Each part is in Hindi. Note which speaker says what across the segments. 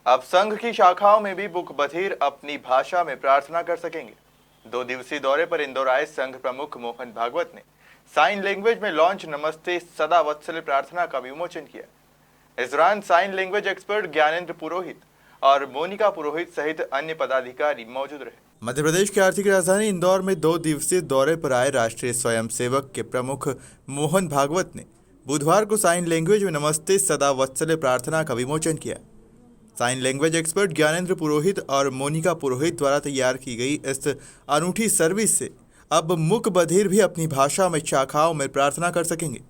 Speaker 1: अब संघ की शाखाओं में भी मूक बधिर अपनी भाषा में प्रार्थना कर सकेंगे। 2 दिवसीय दौरे पर इंदौर आए संघ प्रमुख मोहन भागवत ने साइन लैंग्वेज में लॉन्च नमस्ते सदा वत्सले प्रार्थना का विमोचन किया। इस दौरान साइन लैंग्वेज एक्सपर्ट ज्ञानेंद्र पुरोहित और मोनिका पुरोहित सहित अन्य पदाधिकारी मौजूद रहे। मध्य प्रदेश की आर्थिक राजधानी इंदौर में 2 दिवसीय दौरे पर आए राष्ट्रीय स्वयंसेवक के प्रमुख मोहन भागवत ने बुधवार को साइन लैंग्वेज में नमस्ते सदा वत्सले प्रार्थना का विमोचन किया। साइन लैंग्वेज एक्सपर्ट ज्ञानेंद्र पुरोहित और मोनिका पुरोहित द्वारा तैयार की गई इस अनूठी सर्विस से अब मूक बधिर भी अपनी भाषा में शाखाओं में प्रार्थना कर सकेंगे।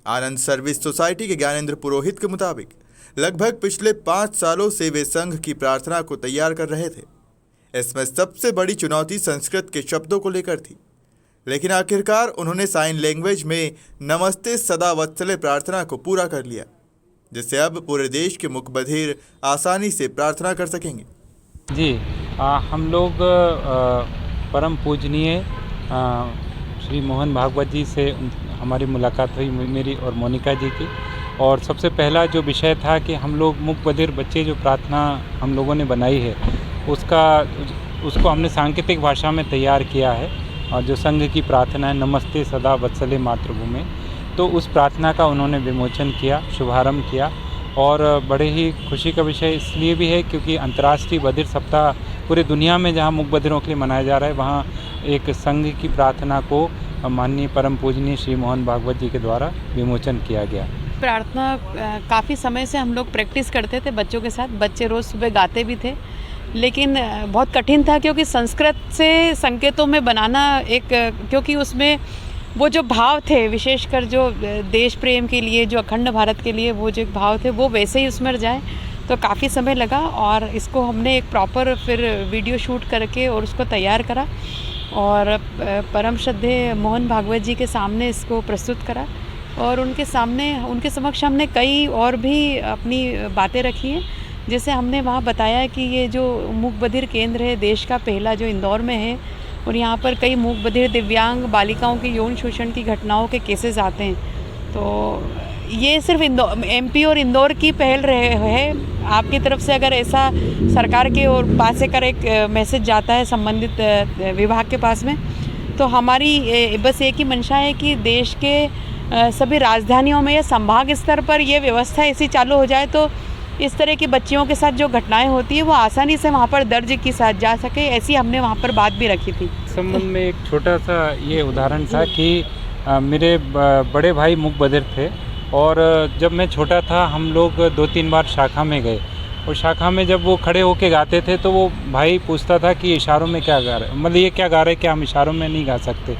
Speaker 1: आनंद सर्विस सोसाइटी के ज्ञानेंद्र पुरोहित के मुताबिक लगभग पिछले 5 सालों से वे संघ की प्रार्थना को तैयार कर रहे थे। इसमें सबसे बड़ी चुनौती संस्कृत के शब्दों को लेकर थी, लेकिन आखिरकार उन्होंने साइन लैंग्वेज में नमस्ते सदा वत्सले प्रार्थना को पूरा कर लिया, जिससे अब पूरे देश के मूक बधिर आसानी से प्रार्थना कर सकेंगे।
Speaker 2: जी हम लोग परम पूजनीय श्री मोहन भागवत जी से हमारी मुलाकात हुई, मेरी और मोनिका जी की। और सबसे पहला जो विषय था कि हम लोग मूक बधिर बच्चे जो प्रार्थना हम लोगों ने बनाई है उसको हमने सांकेतिक भाषा में तैयार किया है। और जो संघ की प्रार्थना है नमस्ते सदा वत्सले मातृभूमि, तो उस प्रार्थना का उन्होंने विमोचन किया, शुभारंभ किया। और बड़े ही खुशी का विषय इसलिए भी है क्योंकि अंतर्राष्ट्रीय बधिर सप्ताह पूरे दुनिया में जहां मूक बधिरों के लिए मनाया जा रहा है, वहां एक संघ की प्रार्थना को माननीय परम पूजनीय श्री मोहन भागवत जी के द्वारा विमोचन किया गया।
Speaker 3: प्रार्थना काफ़ी समय से हम लोग प्रैक्टिस करते थे बच्चों के साथ। बच्चे रोज़ सुबह गाते भी थे, लेकिन बहुत कठिन था क्योंकि संस्कृत से संकेतों में बनाना क्योंकि उसमें वो जो भाव थे, विशेषकर जो देश प्रेम के लिए, जो अखंड भारत के लिए वो जो भाव थे, वो वैसे ही उसमें जाए, तो काफ़ी समय लगा। और इसको हमने एक प्रॉपर फिर वीडियो शूट करके और उसको तैयार करा और परम श्रद्धेय मोहन भागवत जी के सामने इसको प्रस्तुत करा। और उनके समक्ष हमने कई और भी अपनी बातें रखी हैं। जैसे हमने वहाँ बताया कि ये जो मूक बधिर केंद्र है देश का पहला जो इंदौर में है, और यहाँ पर कई मूक बधिर दिव्यांग बालिकाओं की यौन शोषण की घटनाओं के केसेस आते हैं। तो ये सिर्फ एमपी और इंदौर की पहल है। आपकी तरफ से अगर ऐसा सरकार के और पास से एक मैसेज जाता है संबंधित विभाग के पास में, तो हमारी बस एक ही मंशा है कि देश के सभी राजधानियों में या संभाग स्तर पर ये व्यवस्था ऐसी चालू हो जाए तो इस तरह की बच्चियों के साथ जो घटनाएं होती है वो आसानी से वहाँ पर दर्ज की साथ जा सके, ऐसी हमने वहाँ पर बात भी रखी थी।
Speaker 2: संबंध में एक छोटा सा ये उदाहरण था कि मेरे बड़े भाई मूक बधिर थे और जब मैं छोटा था हम लोग 2-3 बार शाखा में गए, और शाखा में जब वो खड़े होके गाते थे तो वो भाई पूछता था कि इशारों में क्या गा रहे, मतलब ये क्या गा रहे हैं, क्या हम इशारों में नहीं गा सकते।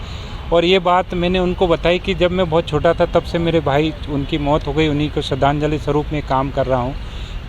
Speaker 2: और ये बात मैंने उनको बताई कि जब मैं बहुत छोटा था तब से मेरे भाई, उनकी मौत हो गई, उन्हीं को श्रद्धांजलि स्वरूप में काम कर रहा हूँ।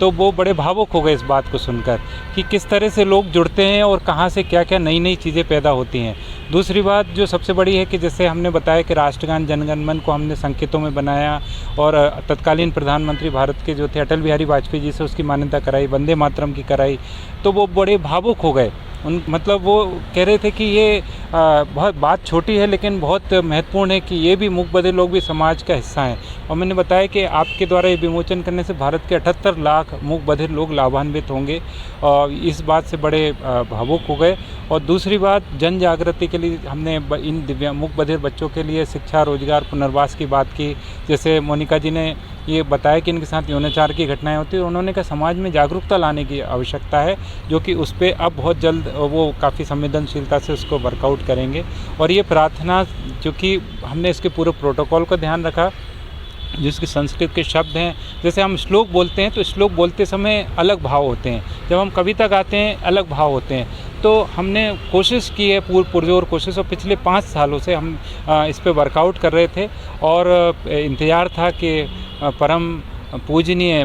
Speaker 2: तो वो बड़े भावुक हो गए इस बात को सुनकर कि किस तरह से लोग जुड़ते हैं और कहाँ से क्या क्या नई नई चीज़ें पैदा होती हैं। दूसरी बात जो सबसे बड़ी है कि जैसे हमने बताया कि राष्ट्रगान जनगण मन को हमने संकेतों में बनाया और तत्कालीन प्रधानमंत्री भारत के जो थे अटल बिहारी वाजपेयी जी से उसकी मान्यता कराई, वंदे मातरम की कराई, तो वो बड़े भावुक हो गए। मतलब वो कह रहे थे कि ये बहुत बात छोटी है लेकिन बहुत महत्वपूर्ण है कि ये भी मूक बधिर लोग भी समाज का हिस्सा हैं। और मैंने बताया कि आपके द्वारा ये विमोचन करने से भारत के 78 लाख मूक बधिर लोग लाभान्वित होंगे, और इस बात से बड़े भावुक हो गए। और दूसरी बात, जन जागृति के लिए हमने इन दिव्यांग मूक बधिर बच्चों के लिए शिक्षा, रोजगार, पुनर्वास की बात की। जैसे मोनिका जी ने ये बताया कि इनके साथ यौनाचार की घटनाएं होती हैं, उन्होंने कहा समाज में जागरूकता लाने की आवश्यकता है, जो कि उस पर अब बहुत जल्द वो काफ़ी संवेदनशीलता से उसको वर्कआउट करेंगे। और ये प्रार्थना, क्योंकि हमने इसके पूरे प्रोटोकॉल का ध्यान रखा, जिसके संस्कृत के शब्द हैं, जैसे हम श्लोक बोलते हैं तो श्लोक बोलते समय अलग भाव होते हैं, जब हम कविता गाते हैं अलग भाव होते हैं। तो हमने कोशिश की है, पुरजोर कोशिश, और पिछले 5 सालों से हम इस पे वर्कआउट कर रहे थे और इंतज़ार था कि परम पूजनीय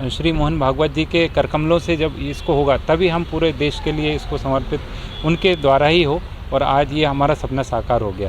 Speaker 2: श्री मोहन भागवत जी के करकमलों से जब इसको होगा तभी हम पूरे देश के लिए इसको समर्पित उनके द्वारा ही हो, और आज ये हमारा सपना साकार हो गया।